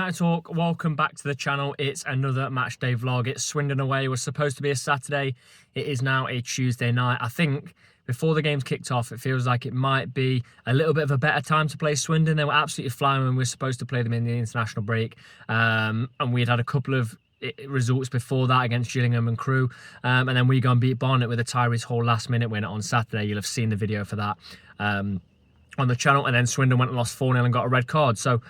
United Talk, welcome back to the channel. It's another match day vlog. It's Swindon away. It was supposed to be a Saturday. It is now a Tuesday night. I think before the game's kicked off, it feels like it might be a little bit of a better time to play Swindon. They were absolutely flying when we were supposed to play them in the international break. And we'd had a couple of results before that against Gillingham and Crewe. And then we go and beat Barnet with a Tyrese Hall last minute winner on Saturday. You'll have seen the video for that on the channel. And then Swindon went and lost 4-0 and got a red card. So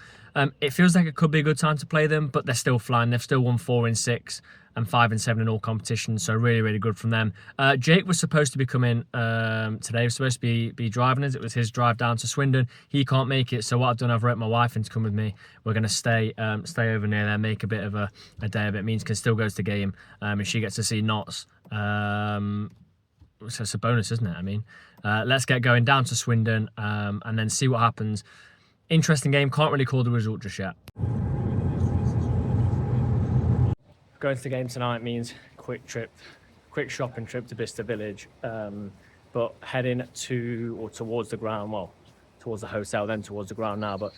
it feels like it could be a good time to play them, but they're still flying. They've still won 4 in 6 and 5 in 7 in all competitions, so really, really good from them. Jake was supposed to be coming today. He was supposed to be driving us. It was his drive down to Swindon. He can't make it, so what I've done, I've wrote my wife in to come with me. We're going to stay over near there, make a bit of a day of it. It means can still go to the game, and she gets to see Notts. So it's a bonus, isn't it? I mean, let's get going down to Swindon and then see what happens. Interesting game. Can't really call the result just yet. Going to the game tonight means quick shopping trip to Bicester Village, but heading towards the ground. Well, towards the hotel, then towards the ground now. But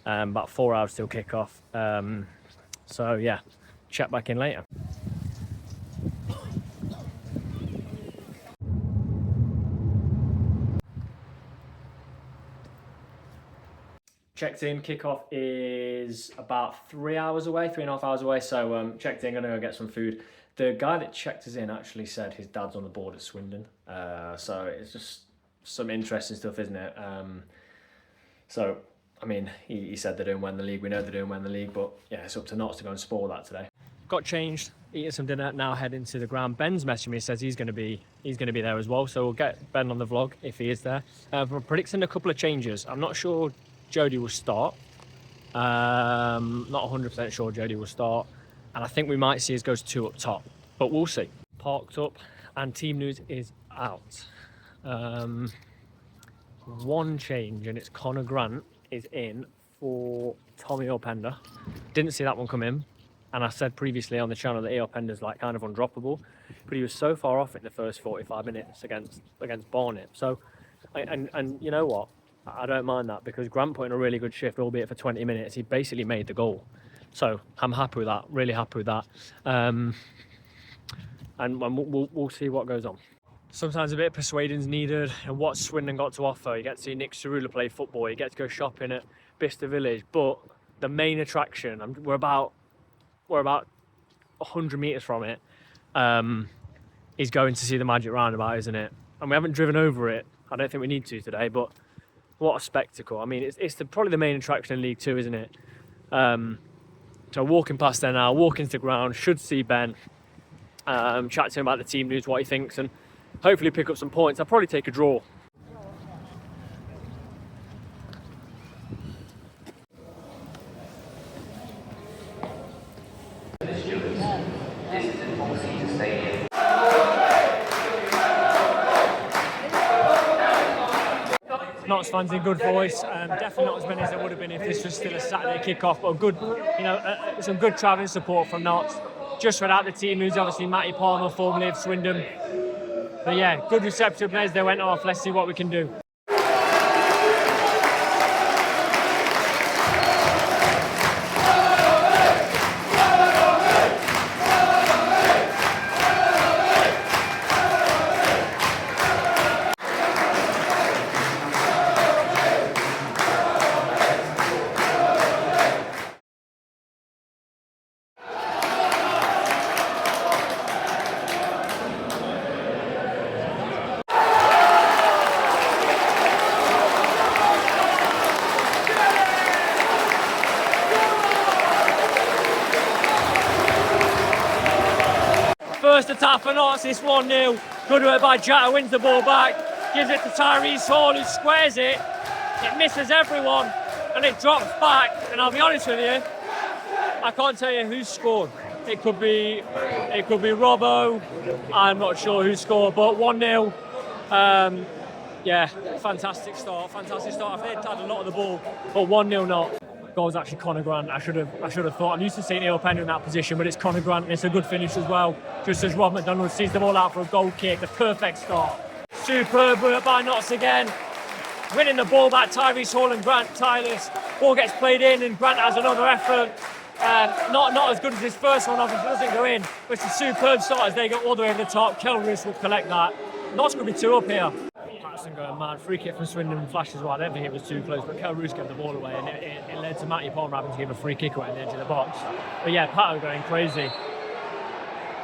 about 4 hours till kick off. So yeah, check back in later. Checked in, kickoff is about 3 hours away, 3.5 hours away. So checked in, gonna go get some food. The guy that checked us in actually said his dad's on the board at Swindon. So it's just some interesting stuff, isn't it? So, I mean, he said they don't win the league. We know they don't win the league, but yeah, it's up to Notts to go and spoil that today. Got changed, eating some dinner, now heading to the ground. Ben's messaging me, says he's gonna be there as well. So we'll get Ben on the vlog if he is there. We're predicting a couple of changes. I'm not sure Jody will start. Not 100% sure Jody will start. And I think we might see us go to 2 up top, but we'll see. Parked up and team news is out. One change, and it's Connor Grant is in for Tommy Openda. Didn't see that one come in. And I said previously on the channel that Openda's like kind of undroppable, but he was so far off in the first 45 minutes against Barnet. So, and you know what? I don't mind that, because Grant put in a really good shift, albeit for 20 minutes. He basically made the goal. So I'm happy with that, really happy with that. And we'll see what goes on. Sometimes a bit of persuading's needed, and what Swindon got to offer. You get to see Nick Cerula play football, you get to go shopping at Bicester Village, but the main attraction, we're about 100 metres from it, is going to see the Magic Roundabout, isn't it? And we haven't driven over it. I don't think we need to today, but what a spectacle. I mean, it's probably the main attraction in League 2, isn't it? So walking past there now, walking to the ground, should see Ben, chat to him about the team news, what he thinks, and hopefully pick up some points. I'll probably take a draw. Notts fans in good voice, definitely not as many as there would have been if this was still a Saturday kick-off, but good, some good travelling support from Notts. Just without the team news, obviously Matty Palmer, formerly of Swindon. But yeah, good receptiveness, they went off, let's see what we can do. First attack for Notts, it's 1-0. Good work by Jatta, wins the ball back, gives it to Tyrese Hall, who squares it. It misses everyone, and it drops back. And I'll be honest with you, I can't tell you who scored. It could be Robbo. I'm not sure who scored, but 1-0. Yeah, fantastic start. If they'd had a lot of the ball, but 1-0 not. Goal was actually Connor Grant. I should have thought. I'm used to seeing Neil Penn in that position, but it's Connor Grant, and it's a good finish as well. Just as Rob McDonald sees the ball out for a goal kick, the perfect start. Superb work by Notts again. Winning the ball back, Tyrese Hall and Grant tireless. Ball gets played in, and Grant has another effort. Not as good as his first one, obviously doesn't go in, but it's a superb start as they go all the way to the top. Kel Roos will collect that. Notts could be 2 up here. Patterson going mad. Free kick from Swindon flashes wide. I don't think it was too close, but Kel Roos gave the ball away, and it led to Matty Palmer having to give a free kick away at the edge of the box. But yeah, Pato going crazy.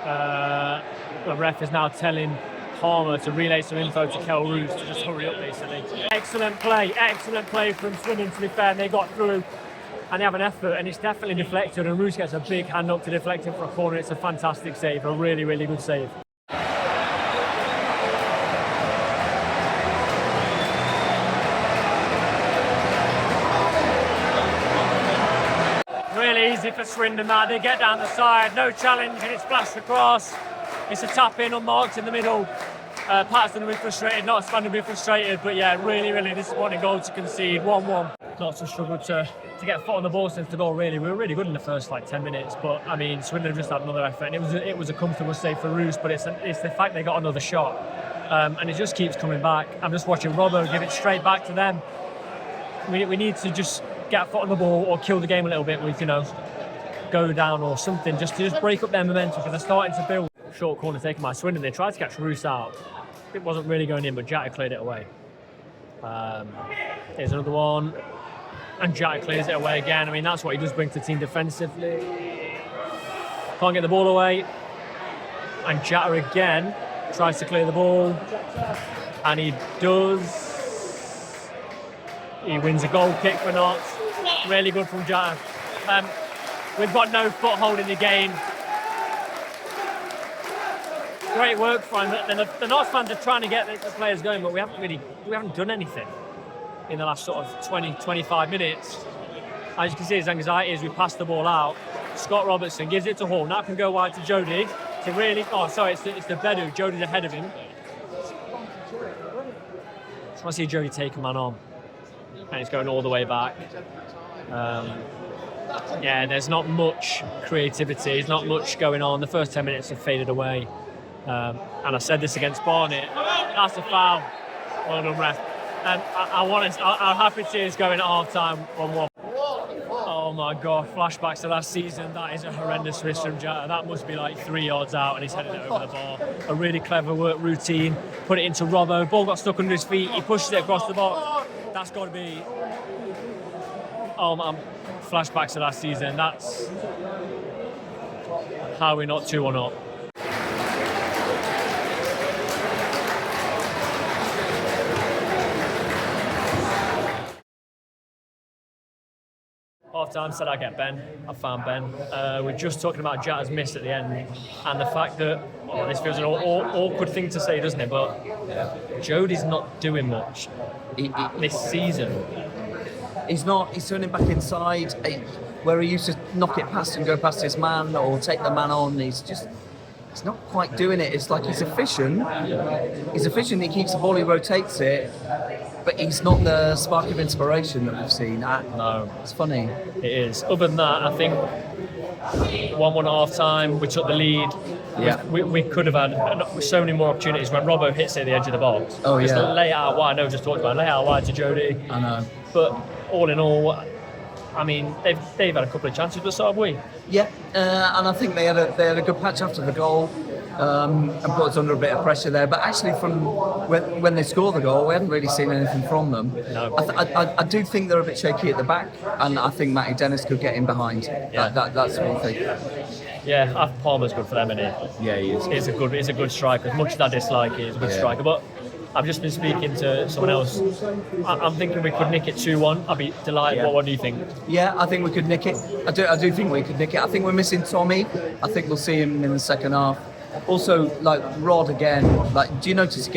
The ref is now telling Palmer to relay some info to Kel Roos to just hurry up, basically. Excellent play from Swindon, to be fair, and they got through. And they have an effort, and it's definitely deflected, and Roos gets a big hand up to deflect it for a corner. It's a fantastic save, a really, really good save. Really easy for Swindon now. They get down the side, no challenge, and it's flashed across. It's a tap in unmarked in the middle. Patterson will be frustrated, Notts fan will be frustrated, but yeah, really, really disappointing goal to concede. 1-1. Notts have struggled to get a foot on the ball since the goal, really. We were really good in the first 10 minutes, but I mean, Swindon just had another effort, and it was a comfortable save for Roos, but it's the fact they got another shot, and it just keeps coming back. I'm just watching Robbo give it straight back to them. We need to just get a foot on the ball or kill the game a little bit with, go down or something, just to break up their momentum, because they're starting to build. Short corner taken by Swindon. They tried to catch Roos out. It wasn't really going in, but Jatta cleared it away. Here's another one. And Jatta clears it away again. I mean, that's what he does bring to the team defensively. Can't get the ball away. And Jatta again tries to clear the ball. And he does. He wins a goal kick for Notts. Really good from Jatta. We've got no foothold in the game. Great work from him. The Notts fans are trying to get the players going, but we haven't done anything in the last sort of 20-25 minutes. As you can see, his anxiety as we pass the ball out. Scott Robertson gives it to Hall. Now can go wide to Jody to really. Oh, sorry, it's the Bedu. Jody's ahead of him. Just want to see Jody take a man on, and it's going all the way back. Yeah, there's not much creativity. There's not much going on. The first 10 minutes have faded away. And I said this against Barnet. That's a foul. Well done, ref. And I'm happy to see it's going at half time 1-1. Oh my God, flashbacks to last season. That is a horrendous miss from Jatta. That must be like 3 yards out, and he's headed it over the bar. A really clever work routine. Put it into Robbo. Ball got stuck under his feet. He pushes it across the box. That's got to be. Oh man, flashbacks to last season. That's how we're not 2-1 up. Half time said I'd get Ben. I found Ben. We're just talking about Jatta's miss at the end, and the fact that this feels an awkward thing to say, doesn't it? But Jody's not doing much this season. He's not. He's turning back inside, where he used to knock it past and go past his man or take the man on. He's not quite doing it. It's like he's efficient. He's efficient. He keeps the ball. He rotates it. But he's not the spark of inspiration that we've seen. No. It's funny. It is. Other than that, I think 1-1 at half time, we took the lead. Yeah. We could have had so many more opportunities when Robbo hits it at the edge of the box. Oh, just yeah. Lay it out wide. I know we just talked about it. Lay it out wide to Jody. I know. But all in all, I mean, they've had a couple of chances, but so have we. Yeah, and I think they had a good patch after the goal. And put us under a bit of pressure there. But actually, from when they scored the goal, we hadn't really seen anything from them. No. I do think they're a bit shaky at the back, and I think Matty Dennis could get in behind. Yeah. That's one thing. Yeah, Palmer's good for them, isn't he? Yeah, he is. He's a good striker. As much as I dislike it, he's a good striker. But I've just been speaking to someone else. I'm thinking we could nick it 2-1. I'd be delighted. Yeah. What do you think? Yeah, I think we could nick it. I do think we could nick it. I think we're missing Tommy. I think we'll see him in the second half. Also, like Rod again. Like, do you notice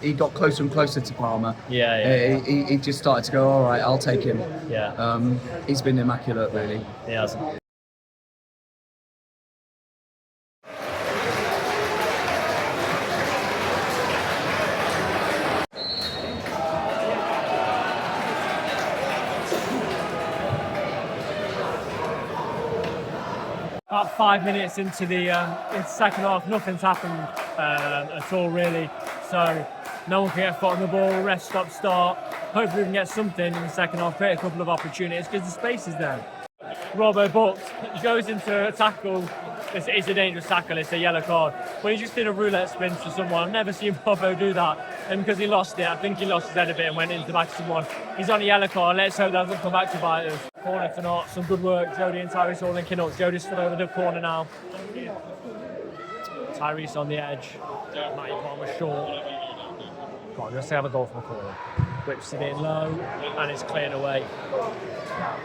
he got closer and closer to Palmer? Yeah. He just started to go. All right, I'll take him. Yeah. He's been immaculate, really. He has. About 5 minutes into the second half, nothing's happened at all, really. So no one can get a foot on the ball, rest, stop, start. Hopefully we can get something in the second half, create a couple of opportunities because the space is there. Robbo booked. He goes into a tackle. It's a dangerous tackle. It's a yellow card. But he just did a roulette spin to someone. I've never seen Robbo do that. And because he lost it, I think he lost his head a bit and went into the back of someone. He's on a yellow card. Let's hope that doesn't come back to bite us. Corner to not. Some good work. Jody and Tyrese all linking up. Jody's still over the corner now. Tyrese on the edge. Matty Palmer short. Come on, let's have a goal from the corner. Whips it in low, and it's cleared away.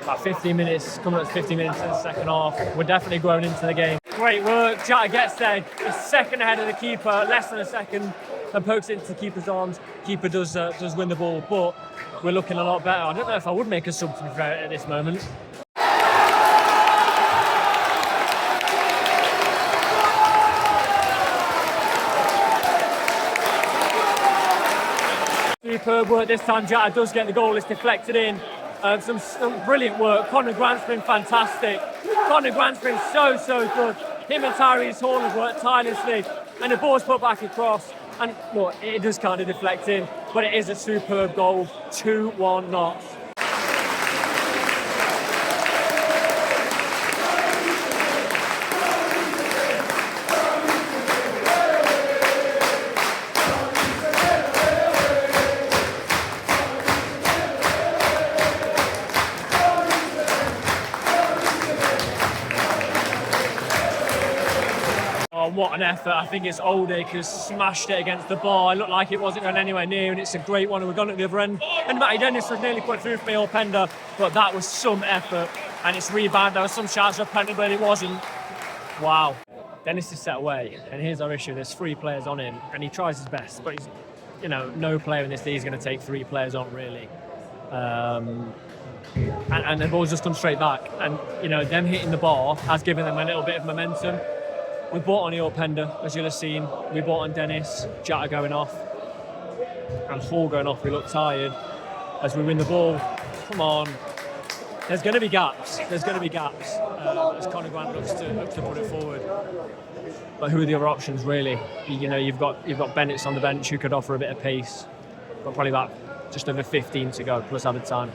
About 15 minutes, coming up to 15 minutes in the second half. We're definitely growing into the game. Great work. Jata gets there. He's second ahead of the keeper, less than a second, and pokes it into the keeper's arms. Keeper does win the ball, but we're looking a lot better. I don't know if I would make a sub to be fair at this moment. Superb work this time. Jata does get the goal. It's deflected in. Some brilliant work. Conor Grant's been fantastic. Conor Grant's been so good. Him and Tyrese Hall have worked tirelessly, and the ball's put back across. And look, it does kind of deflect in, but it is a superb goal. 2-1 Notts. What an effort. I think it's Oldacre smashed it against the bar. It looked like it wasn't going anywhere near, and it's a great one. We've gone at the other end. And Matty Dennis was nearly put through for me or Pender, but that was some effort. And it's rebound. There was some chance for Pender, but it wasn't. Wow. Dennis is set away, and here's our issue. There's 3 players on him, and he tries his best, but he's, no player in this league is going to take 3 players on, really. And the ball's just come straight back. And, them hitting the bar has given them a little bit of momentum. We bought on Eeyore Pender, as you'll have seen. We bought on Dennis, Jata going off, and Hall going off. We look tired as we win the ball. Come on. There's going to be gaps. As Conor Grant looks to put it forward. But who are the other options, really? You've got Bennett's on the bench who could offer a bit of pace. But probably about just over 15 to go, plus added time.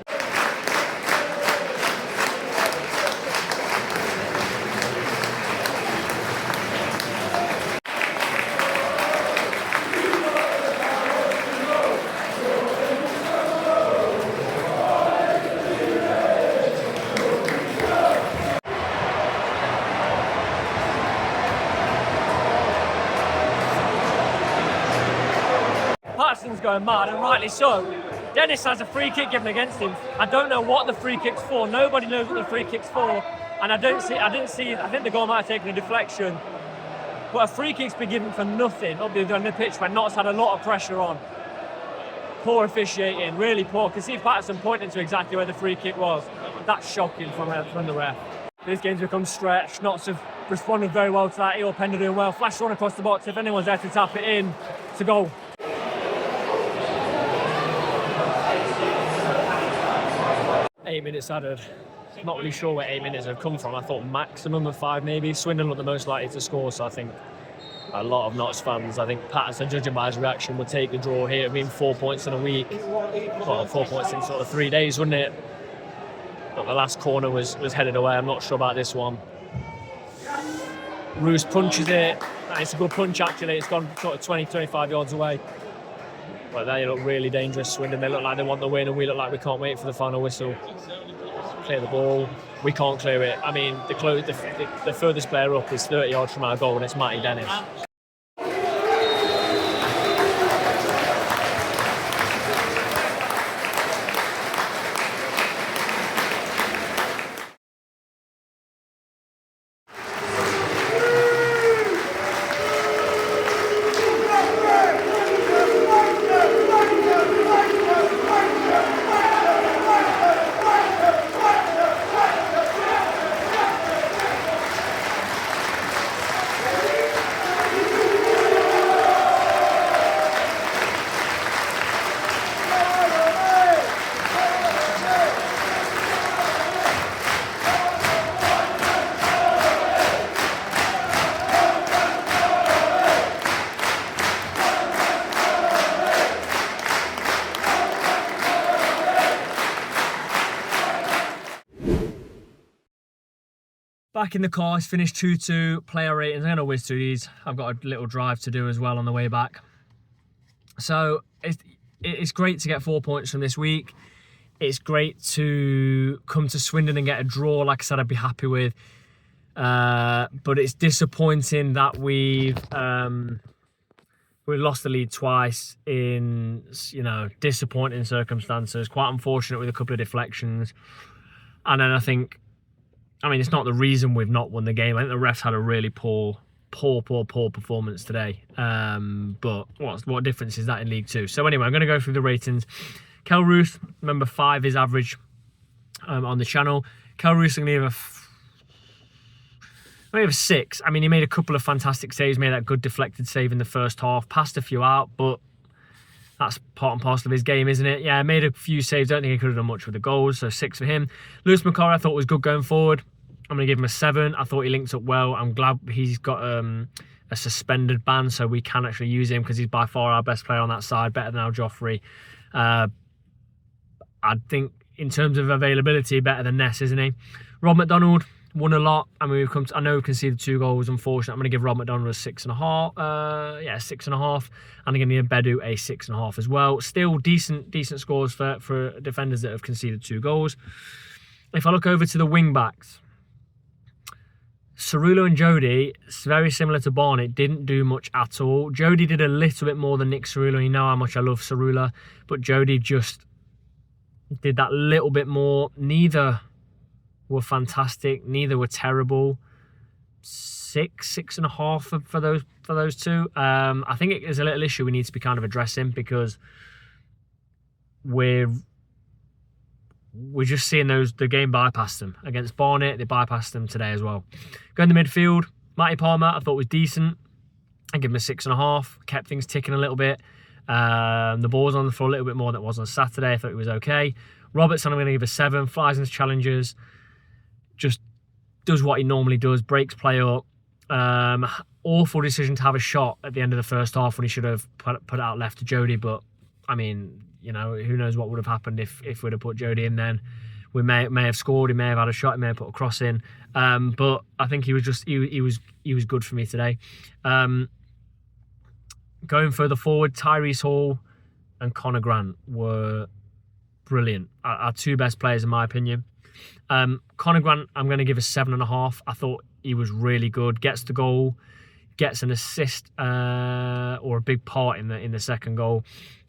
Patterson's going mad, and rightly so. Dennis has a free kick given against him. I don't know what the free kick's for. Nobody knows what the free kick's for. And I think the goal might have taken a deflection. But a free kick's been given for nothing up on the pitch when Notts had a lot of pressure on. Poor officiating, really poor. You can see Patterson pointing to exactly where the free kick was. That's shocking from the ref. This game's become stretched. Notts have responded very well to that. Eeyore Pender doing well. Flash run across the box. If anyone's there to tap it in, it's a goal. Eight minutes added. Not really sure where 8 minutes have come from. I thought maximum of 5 maybe. Swindon looked the most likely to score, so I think a lot of Notts fans, I think Patterson, judging by his reaction, would take the draw here. It would mean 4 points in a week. Well, 4 points in sort of 3 days, wouldn't it? But the last corner was headed away. I'm not sure about this one. Roos punches it. It's a good punch, actually. It's gone sort of 20, 25 yards away. But they look really dangerous, Swindon. They look like they want the win, and we look like we can't wait for the final whistle. Clear the ball. We can't clear it. I mean, the furthest player up is 30 yards from our goal, and it's Matty Dennis. Back in the car, it's finished 2-2. Player ratings, I'm going to whiz through these. I've got a little drive to do as well on the way back. So it's great to get 4 points from this week. It's great to come to Swindon and get a draw, like I said, I'd be happy with. But it's disappointing that we've lost the lead twice in, disappointing circumstances. Quite unfortunate with a couple of deflections. And then it's not the reason we've not won the game. I think the refs had a really poor performance today. But what difference is that in League Two? So anyway, I'm going to go through the ratings. Kel Roos, number 5 is average on the channel. Kel Roos, I'm going to give a 6. I mean, he made a couple of fantastic saves, made that good deflected save in the first half, passed a few out, but that's part and parcel of his game, isn't it? Yeah, made a few saves. Don't think he could have done much with the goals, so 6 for him. Lewis McCarry, I thought was good going forward. I'm going to give him a 7. I thought he linked up well. I'm glad he's got a suspended ban, so we can actually use him because he's by far our best player on that side, better than Al Joffrey. I think in terms of availability, better than Ness, isn't he? Rob McDonald won a lot. I mean, I know we conceded 2 goals, unfortunately. I'm going to give Rob McDonald a 6.5. 6.5. And I'm going to give Bedu a 6.5 as well. Still decent scores for defenders that have conceded 2 goals. If I look over to the wing backs, Cerullo and Jody, it's very similar to Barnett, didn't do much at all. Jody did a little bit more than Nick Cerullo. You know how much I love Cerullo, but Jody just did that little bit more. Neither were fantastic. Neither were terrible. 6.5 for those two. I think it is a little issue we need to be kind of addressing because we're just seeing the game bypass them. Against Barnet, they bypassed them today as well. Going to midfield, Matty Palmer, I thought was decent. I give him a 6.5. Kept things ticking a little bit. The ball was on the floor a little bit more than it was on Saturday. I thought it was okay. Robertson, I'm going to give a 7. Flies into challenges. Just does what he normally does. Breaks play up. Awful decision to have a shot at the end of the first half when he should have put it out left to Jody. But, I mean, who knows what would have happened if we'd have put Jody in then. We may have scored. He may have had a shot. He may have put a cross in. But I think he was good for me today. Going further forward, Tyrese Hall and Connor Grant were brilliant. Our 2 best players, in my opinion. Connor Grant, I'm going to give a 7.5. I thought he was really good. Gets the goal, gets an assist or a big part in the second goal.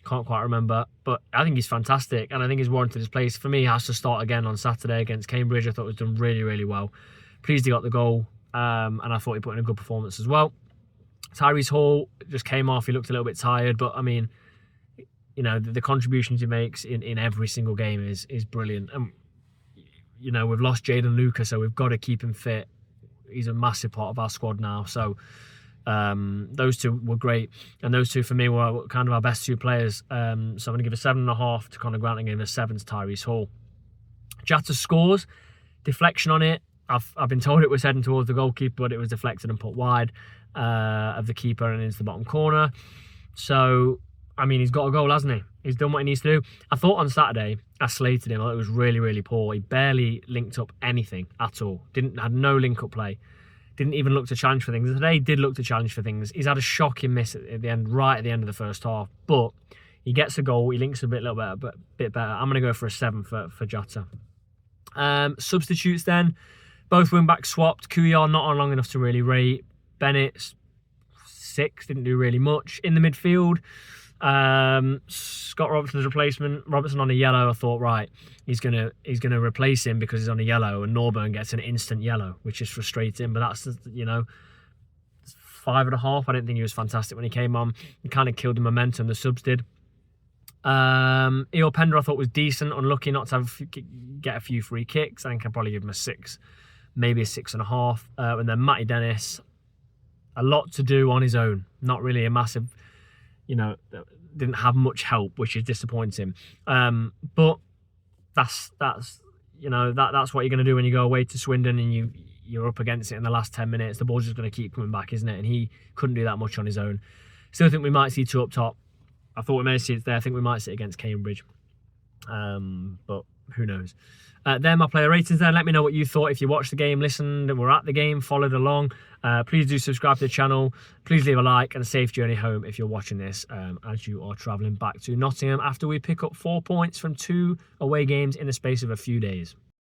Can't quite remember, but I think he's fantastic, and I think he's warranted his place. For me, he has to start again on Saturday against Cambridge. I thought he was done really, really well. Pleased he got the goal, and I thought he put in a good performance as well. Tyrese Hall just came off. He looked a little bit tired, but I mean, the contributions he makes in every single game is brilliant. And we've lost Jaden Luca, so we've got to keep him fit. He's a massive part of our squad now. So those 2 were great, and those 2 for me were kind of our best 2 players. So I'm going to give a 7.5 to Connor Grant and give a 7 to Tyrese Hall. Jata scores, deflection on it. I've been told it was heading towards the goalkeeper, but it was deflected and put wide of the keeper and into the bottom corner. So, I mean, he's got a goal, hasn't he? He's done what he needs to do. I thought on Saturday, I slated him. I thought it was really, really poor. He barely linked up anything at all. Had no link-up play. Didn't even look to challenge for things. Today, he did look to challenge for things. He's had a shocking miss at the end, right at the end of the first half. But he gets a goal. He links a bit better. I'm going to go for a 7 for Jota. Substitutes then. Both wing-backs swapped. Kuyar not on long enough to really rate. Bennett, 6, didn't do really much. In the midfield, Scott Robertson's replacement. Robertson on a yellow. I thought, right, he's gonna replace him because he's on a yellow, and Norburn gets an instant yellow, which is frustrating. But that's 5.5. I didn't think he was fantastic when he came on. He kind of killed the momentum the subs did. Eo Pender I thought was decent. Unlucky not to get a few free kicks. I think I'd probably give him a 6, maybe a 6.5. And then Matty Dennis, a lot to do on his own. Not really a massive, didn't have much help, which is disappointing. But that's what you're going to do when you go away to Swindon and you're up against it in the last 10 minutes. The ball's just going to keep coming back, isn't it? And he couldn't do that much on his own. Still think we might see 2 up top. I thought we may see it there. I think we might see it against Cambridge. But who knows. They're my player ratings there. Let me know what you thought if you watched the game, listened, were at the game, followed along. Please do subscribe to the channel. Please leave a like and a safe journey home if you're watching this as you are travelling back to Nottingham after we pick up 4 points from 2 away games in the space of a few days.